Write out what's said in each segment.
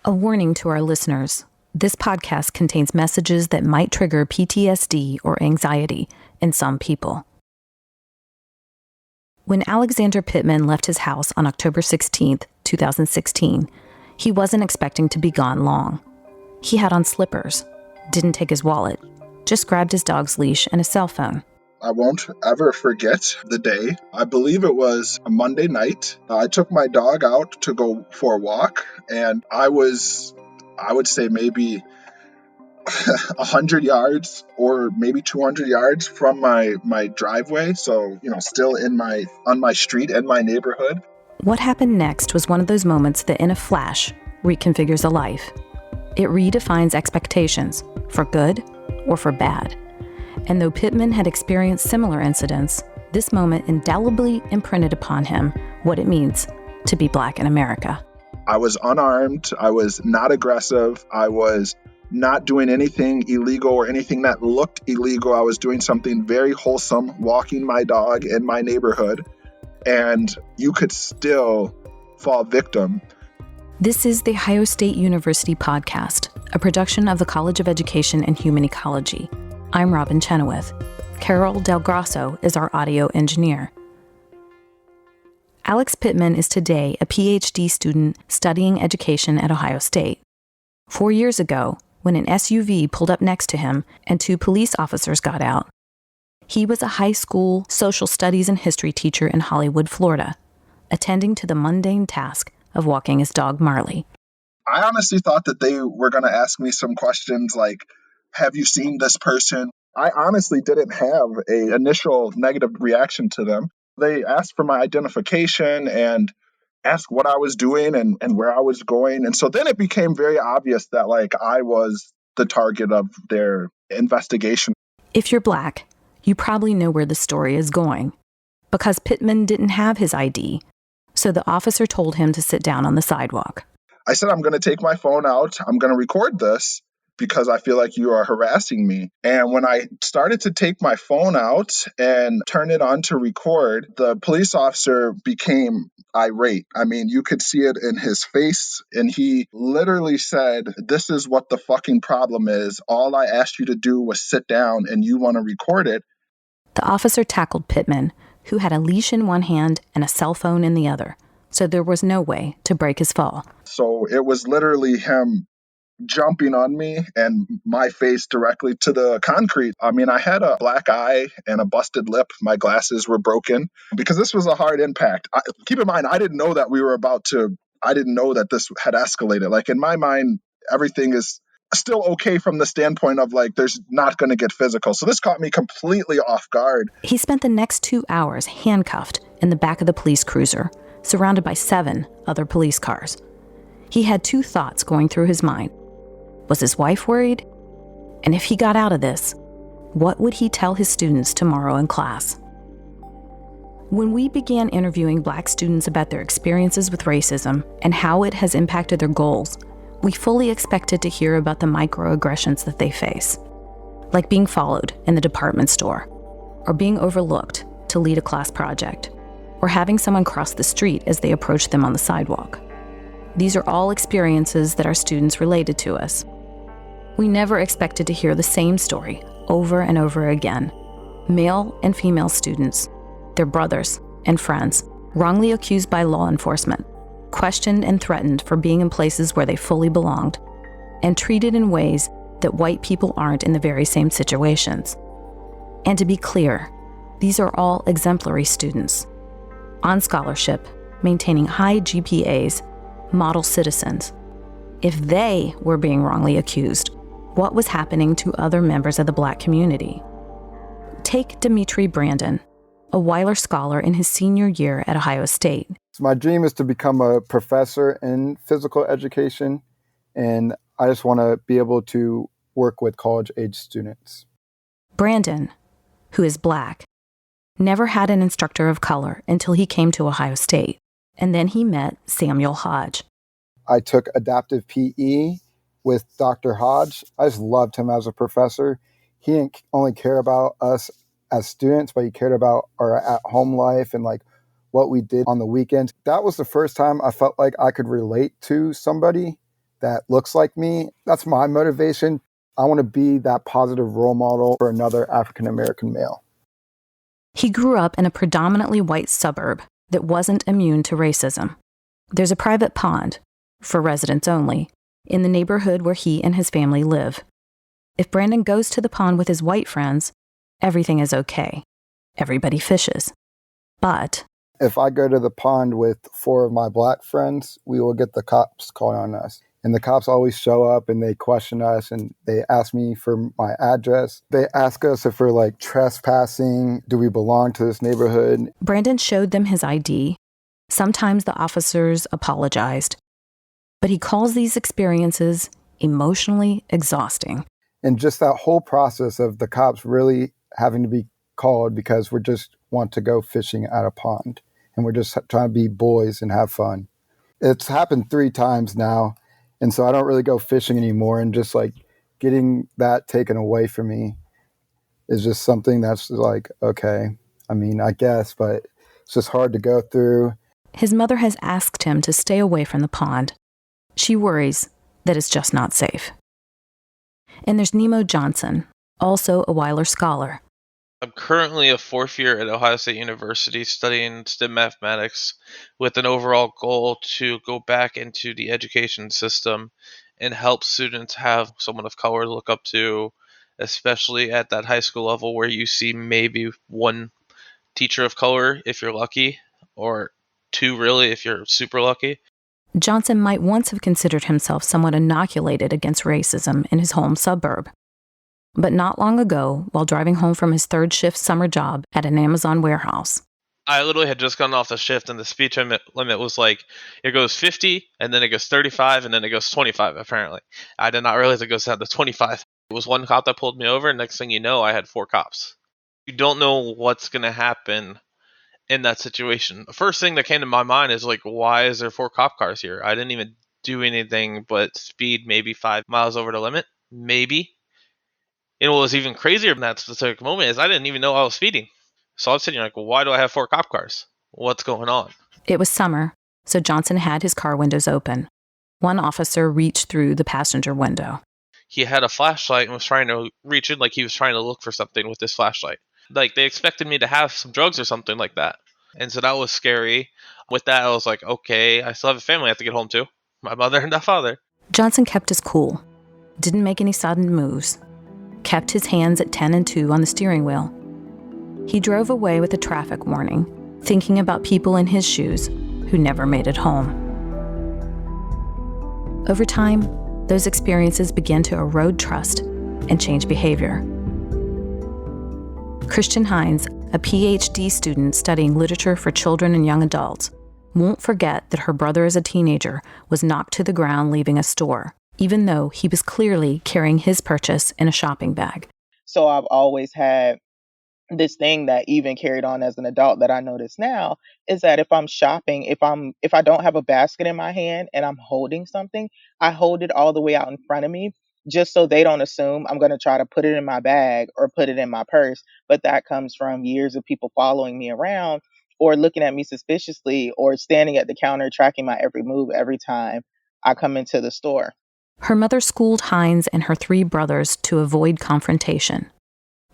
A warning to our listeners. This podcast contains messages that might trigger PTSD or anxiety in some people. When Alexander Pittman left his house on October 16, 2016, he wasn't expecting to be gone long. He had on slippers, didn't take his wallet, just grabbed his dog's leash and a cell phone. I won't ever forget the day. I believe it was a Monday night. I took my dog out to go for a walk, and I would say maybe 100 yards or maybe 200 yards from my driveway. So, still on my street and my neighborhood. What happened next was one of those moments that in a flash reconfigures a life. It redefines expectations, for good or for bad. And though Pittman had experienced similar incidents, this moment indelibly imprinted upon him what it means to be Black in America. I was unarmed. I was not aggressive. I was not doing anything illegal or anything that looked illegal. I was doing something very wholesome, walking my dog in my neighborhood, and you could still fall victim. This is the Ohio State University podcast, a production of the College of Education and Human Ecology. I'm Robin Chenoweth. Carol Del Grosso is our audio engineer. Alex Pittman is today a PhD student studying education at Ohio State. 4 years ago, when an SUV pulled up next to him and 2 police officers got out, he was a high school social studies and history teacher in Hollywood, Florida, attending to the mundane task of walking his dog Marley. I honestly thought that they were going to ask me some questions like, have you seen this person? I honestly didn't have an initial negative reaction to them. They asked for my identification and asked what I was doing and where I was going. And so then it became very obvious that I was the target of their investigation. If you're Black, you probably know where the story is going. Because Pittman didn't have his ID, so the officer told him to sit down on the sidewalk. I said, I'm going to take my phone out. I'm going to record this because I feel like you are harassing me. And when I started to take my phone out and turn it on to record, the police officer became irate. I mean, you could see it in his face. And he literally said, this is what the fucking problem is. All I asked you to do was sit down and you want to record it. The officer tackled Pittman, who had a leash in one hand and a cell phone in the other. So there was no way to break his fall. So it was literally him jumping on me and my face directly to the concrete. I mean, I had a black eye and a busted lip. My glasses were broken because this was a hard impact. Keep in mind, I didn't know that this had escalated. In my mind, everything is still okay from the standpoint of there's not going to get physical. So this caught me completely off guard. He spent the next 2 hours handcuffed in the back of the police cruiser, surrounded by 7 other police cars. He had 2 thoughts going through his mind. Was his wife worried? And if he got out of this, what would he tell his students tomorrow in class? When we began interviewing Black students about their experiences with racism and how it has impacted their goals, we fully expected to hear about the microaggressions that they face, like being followed in the department store, or being overlooked to lead a class project, or having someone cross the street as they approach them on the sidewalk. These are all experiences that our students related to us. We never expected to hear the same story over and over again. Male and female students, their brothers and friends, wrongly accused by law enforcement, questioned and threatened for being in places where they fully belonged, and treated in ways that white people aren't in the very same situations. And to be clear, these are all exemplary students, on scholarship, maintaining high GPAs, model citizens. If they were being wrongly accused, what was happening to other members of the Black community? Take Dimitri Brandon, a Weiler Scholar in his senior year at Ohio State. My dream is to become a professor in physical education, and I just want to be able to work with college-age students. Brandon, who is Black, never had an instructor of color until he came to Ohio State, and then he met Samuel Hodge. I took adaptive PE with Dr. Hodge. I just loved him as a professor. He didn't only care about us as students, but he cared about our at-home life and what we did on the weekends. That was the first time I felt like I could relate to somebody that looks like me. That's my motivation. I want to be that positive role model for another African American male. He grew up in a predominantly white suburb that wasn't immune to racism. There's a private pond, for residents only, in the neighborhood where he and his family live. If Brandon goes to the pond with his white friends, everything is okay. Everybody fishes. But if I go to the pond with 4 of my black friends, we will get the cops called on us. And the cops always show up and they question us and they ask me for my address. They ask us if we're like trespassing. Do we belong to this neighborhood? Brandon showed them his ID. Sometimes the officers apologized. But he calls these experiences emotionally exhausting. And just that whole process of the cops really having to be called because we just want to go fishing at a pond. And we're just trying to be boys and have fun. It's happened 3 times now. And so I don't really go fishing anymore. And just like getting that taken away from me is just something that's like, okay, I mean, I guess, but it's just hard to go through. His mother has asked him to stay away from the pond. She worries that it's just not safe. And there's Nemo Johnson, also a Weiler scholar. I'm currently a 4th year at Ohio State University studying STEM mathematics with an overall goal to go back into the education system and help students have someone of color to look up to, especially at that high school level where you see maybe 1 teacher of color if you're lucky, or 2 really if you're super lucky. Johnson might once have considered himself somewhat inoculated against racism in his home suburb. But not long ago, while driving home from his 3rd shift summer job at an Amazon warehouse, I literally had just gotten off the shift and the speed limit was like, it goes 50 and then it goes 35 and then it goes 25 apparently. I did not realize it goes down to 25. It was 1 cop that pulled me over, and next thing you know, I had 4 cops. You don't know what's going to happen in that situation. The first thing that came to my mind is like, why is there 4 cop cars here? I didn't even do anything but speed maybe 5 miles over the limit, maybe. And what was even crazier in that specific moment is I didn't even know I was speeding. So I'm sitting like, well, why do I have 4 cop cars? What's going on? It was summer, so Johnson had his car windows open. One officer reached through the passenger window. He had a flashlight and was trying to reach in like he was trying to look for something with this flashlight. Like they expected me to have some drugs or something like that. And so that was scary. With that, I was like, okay, I still have a family I have to get home to. My mother and my father. Johnson kept his cool, didn't make any sudden moves, kept his hands at 10 and 2 on the steering wheel. He drove away with a traffic warning, thinking about people in his shoes who never made it home. Over time, those experiences began to erode trust and change behavior. Christian Hines, a PhD student studying literature for children and young adults, won't forget that her brother as a teenager was knocked to the ground leaving a store, even though he was clearly carrying his purchase in a shopping bag. So I've always had this thing that even carried on as an adult that I notice now is that if I'm shopping, if I don't have a basket in my hand and I'm holding something, I hold it all the way out in front of me just so they don't assume I'm going to try to put it in my bag or put it in my purse. But that comes from years of people following me around or looking at me suspiciously or standing at the counter tracking my every move every time I come into the store. Her mother schooled Hines and her 3 brothers to avoid confrontation.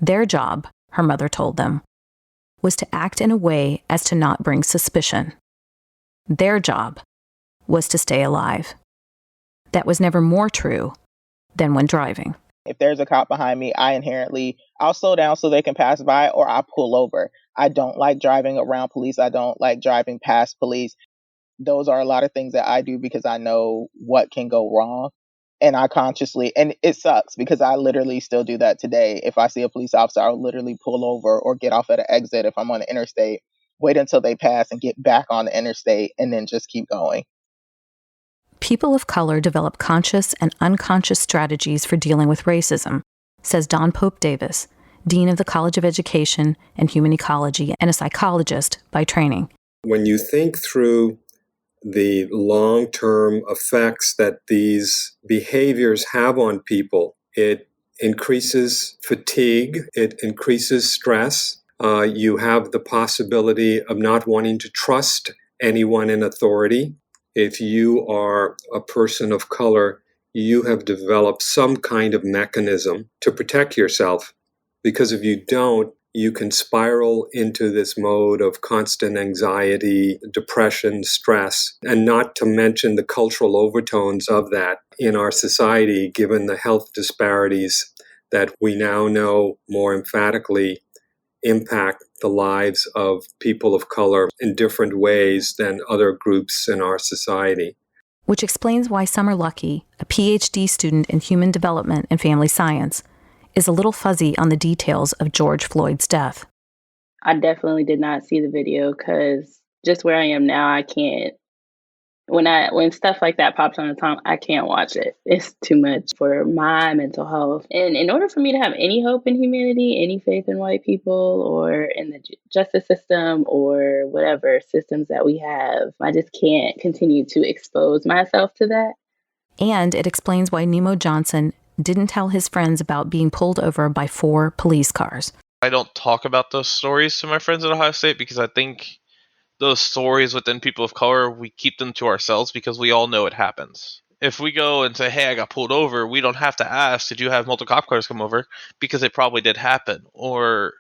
Their job, her mother told them, was to act in a way as to not bring suspicion. Their job was to stay alive. That was never more true than when driving. If there's a cop behind me, I'll slow down so they can pass by or I'll pull over. I don't like driving around police. I don't like driving past police. Those are a lot of things that I do because I know what can go wrong. And and it sucks because I literally still do that today. If I see a police officer, I'll literally pull over or get off at an exit if I'm on the interstate, wait until they pass and get back on the interstate and then just keep going. People of color develop conscious and unconscious strategies for dealing with racism, says Don Pope Davis, Dean of the College of Education and Human Ecology and a psychologist by training. When you think through the long-term effects that these behaviors have on people, it increases fatigue, it increases stress. You have the possibility of not wanting to trust anyone in authority. if you are a person of color, you have developed some kind of mechanism to protect yourself. Because if you don't, you can spiral into this mode of constant anxiety, depression, stress, and not to mention the cultural overtones of that in our society, given the health disparities that we now know more emphatically impact the lives of people of color in different ways than other groups in our society. Which explains why Summer Luckey, a PhD student in human development and family science, is a little fuzzy on the details of George Floyd's death. I definitely did not see the video because just where I am now, I can't. When stuff like that pops on the top, I can't watch it. It's too much for my mental health. And in order for me to have any hope in humanity, any faith in white people or in the justice system or whatever systems that we have, I just can't continue to expose myself to that. And it explains why Nemo Johnson didn't tell his friends about being pulled over by 4 police cars. I don't talk about those stories to my friends at Ohio State because I think those stories within people of color, we keep them to ourselves because we all know it happens. If we go and say, hey, I got pulled over, we don't have to ask, did you have multiple cop cars come over? Because it probably did happen. Or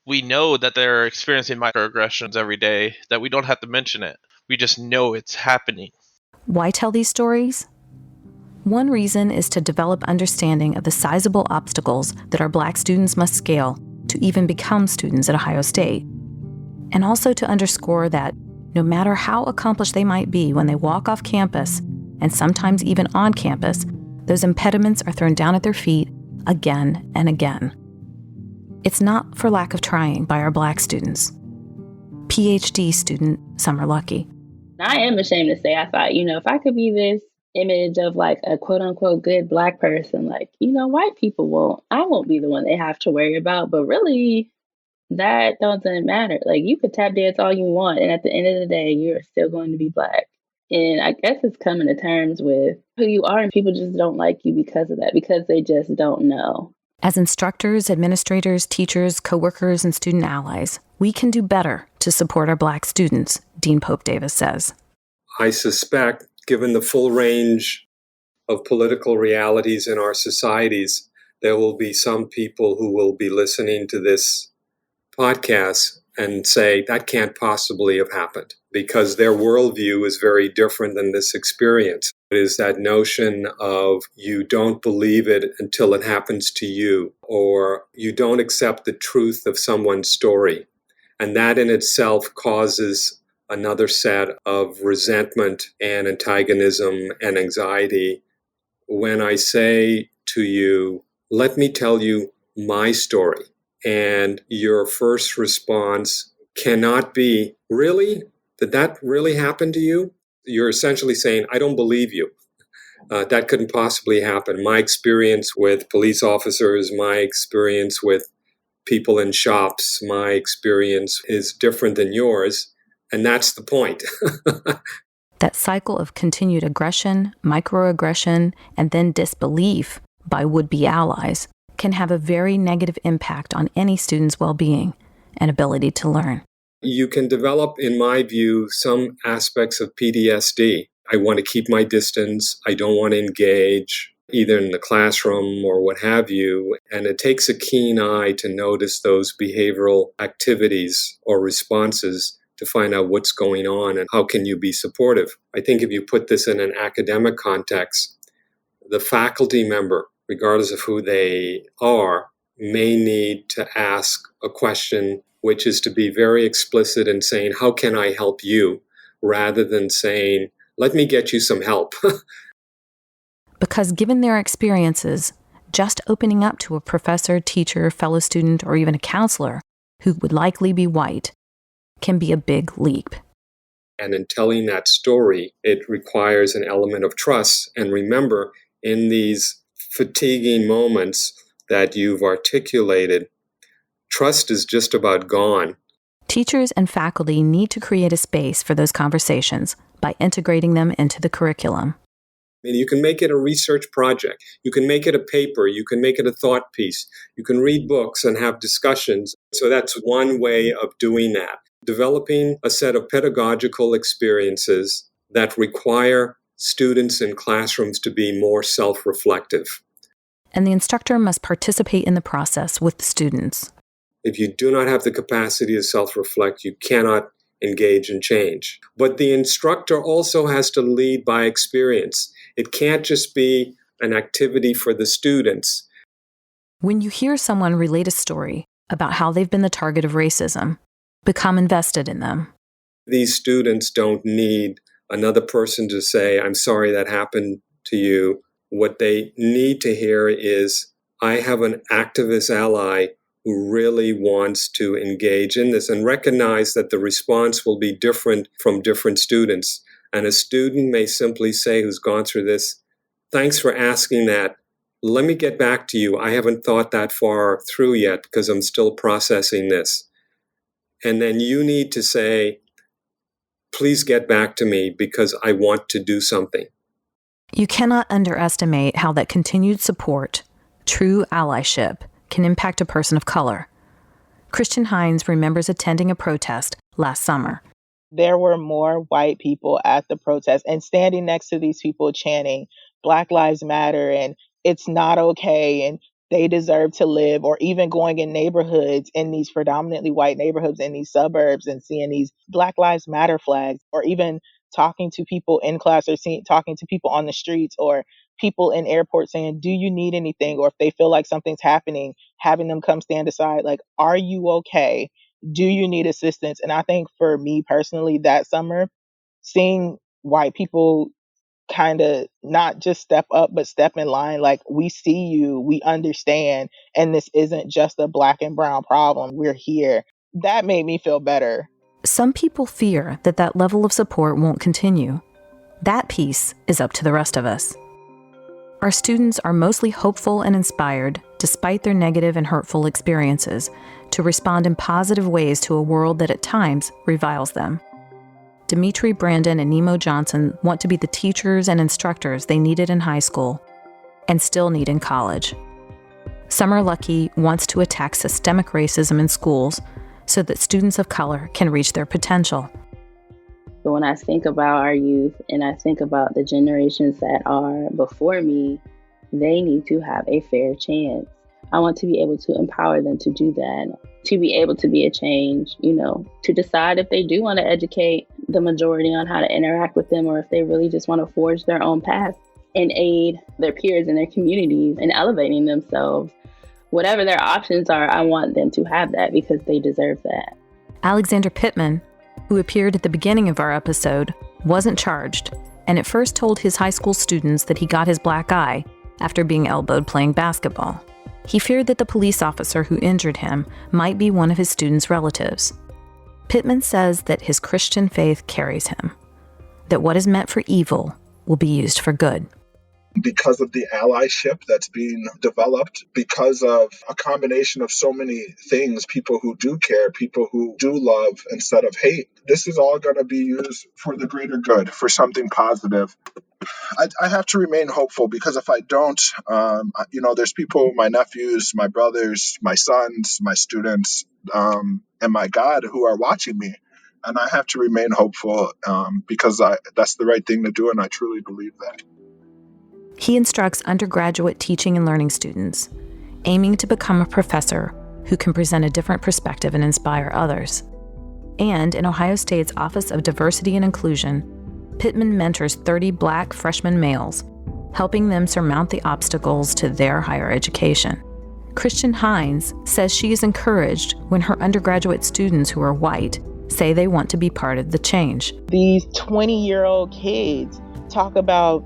we know that they're experiencing microaggressions every day, that we don't have to mention it. We just know it's happening. Why tell these stories? One reason is to develop understanding of the sizable obstacles that our Black students must scale to even become students at Ohio State. And also to underscore that no matter how accomplished they might be when they walk off campus, and sometimes even on campus, those impediments are thrown down at their feet again and again. It's not for lack of trying by our Black students. PhD student Summer Luckey. I am ashamed to say, I thought, if I could be this image of like a quote unquote good Black person, like, white people I won't be the one they have to worry about, but really, that doesn't matter. Like, you could tap dance all you want, and at the end of the day, you're still going to be Black. And I guess it's coming to terms with who you are, and people just don't like you because of that, because they just don't know. As instructors, administrators, teachers, coworkers, and student allies, we can do better to support our Black students, Dean Pope Davis says. I suspect, given the full range of political realities in our societies, there will be some people who will be listening to this podcast and say that can't possibly have happened because their worldview is very different than this experience. It is that notion of you don't believe it until it happens to you, or you don't accept the truth of someone's story. And that in itself causes another set of resentment and antagonism and anxiety. When I say to you, let me tell you my story, and your first response cannot be, really? Did that really happen to you? You're essentially saying, I don't believe you. That couldn't possibly happen. My experience with police officers, my experience with people in shops, my experience is different than yours. And that's the point. That cycle of continued aggression, microaggression, and then disbelief by would-be allies can have a very negative impact on any student's well-being and ability to learn. You can develop, in my view, some aspects of PTSD. I want to keep my distance. I don't want to engage, either in the classroom or what have you. And it takes a keen eye to notice those behavioral activities or responses to find out what's going on and how can you be supportive. I think if you put this in an academic context, the faculty member, regardless of who they are, may need to ask a question, which is to be very explicit in saying, how can I help you? Rather than saying, let me get you some help. Because given their experiences, just opening up to a professor, teacher, fellow student, or even a counselor who would likely be white can be a big leap. And in telling that story, it requires an element of trust. And remember, in these fatiguing moments that you've articulated, trust is just about gone. Teachers and faculty need to create a space for those conversations by integrating them into the curriculum. And you can make it a research project. You can make it a paper. You can make it a thought piece. You can read books and have discussions. So that's one way of doing that. Developing a set of pedagogical experiences that require students in classrooms to be more self-reflective. And the instructor must participate in the process with the students. If you do not have the capacity to self-reflect, you cannot engage in change. But the instructor also has to lead by experience. It can't just be an activity for the students. When you hear someone relate a story about how they've been the target of racism, become invested in them. These students don't need another person to say, I'm sorry that happened to you. What they need to hear is, I have an activist ally who really wants to engage in this, and recognize that the response will be different from different students. And a student may simply say, who's gone through this, thanks for asking that. Let me get back to you. I haven't thought that far through yet because I'm still processing this. And then you need to say, please get back to me because I want to do something. You cannot underestimate how that continued support, true allyship, can impact a person of color. Christian Hines remembers attending a protest last summer. There were more white people at the protest and standing next to these people chanting Black Lives Matter and it's not okay and they deserve to live, or even going in neighborhoods, in these predominantly white neighborhoods in these suburbs and seeing these Black Lives Matter flags, or even talking to people in class, or talking to people on the streets, or people in airports saying, do you need anything? Or if they feel like something's happening, having them come stand aside, like, are you okay? Do you need assistance? And I think for me personally, that summer, seeing white people kind of not just step up, but step in line, like, we see you, we understand, and this isn't just a Black and brown problem, we're here. That made me feel better. Some people fear that that level of support won't continue. That piece is up to the rest of us. Our students are mostly hopeful and inspired, despite their negative and hurtful experiences, to respond in positive ways to a world that at times reviles them. Dimitri, Brandon, and Nemo Johnson want to be the teachers and instructors they needed in high school and still need in college. Summer Lucky wants to attack systemic racism in schools so that students of color can reach their potential. But when I think about our youth and I think about the generations that are before me, they need to have a fair chance. I want to be able to empower them to do that, to be able to be a change, to decide if they do want to educate the majority on how to interact with them, or if they really just want to forge their own path and aid their peers in their communities in elevating themselves. Whatever their options are, I want them to have that because they deserve that. Alexander Pittman, who appeared at the beginning of our episode, wasn't charged, and at first told his high school students that he got his black eye after being elbowed playing basketball. He feared that the police officer who injured him might be one of his students' relatives. Pittman says that his Christian faith carries him, that what is meant for evil will be used for good. Because of the allyship that's being developed, because of a combination of so many things, people who do care, people who do love instead of hate, this is all going to be used for the greater good, for something positive. I have to remain hopeful, because if I don't, there's people, my nephews, my brothers, my sons, my students, and my God who are watching me. And I have to remain hopeful because that's the right thing to do, and I truly believe that. He instructs undergraduate teaching and learning students, aiming to become a professor who can present a different perspective and inspire others. And in Ohio State's Office of Diversity and Inclusion, Pittman mentors 30 Black freshman males, helping them surmount the obstacles to their higher education. Christian Hines says she is encouraged when her undergraduate students who are white say they want to be part of the change. These 20-year-old kids talk about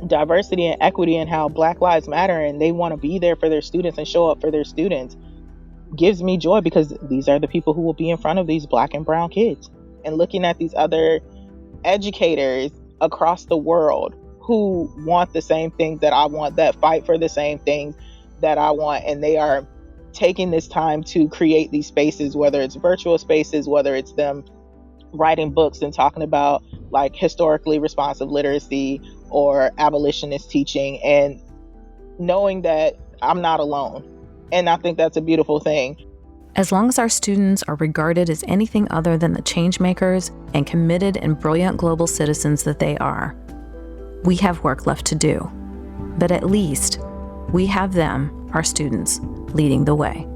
diversity and equity and how Black Lives Matter, and they want to be there for their students and show up for their students. Gives me joy, because these are the people who will be in front of these Black and brown kids. And looking at these other educators across the world who want the same things that I want, that fight for the same things that I want, and they are taking this time to create these spaces, whether it's virtual spaces, whether it's them writing books and talking about like historically responsive literacy or abolitionist teaching, and knowing that I'm not alone. And I think that's a beautiful thing. As long as our students are regarded as anything other than the change makers and committed and brilliant global citizens that they are, we have work left to do. But at least we have them, our students, leading the way.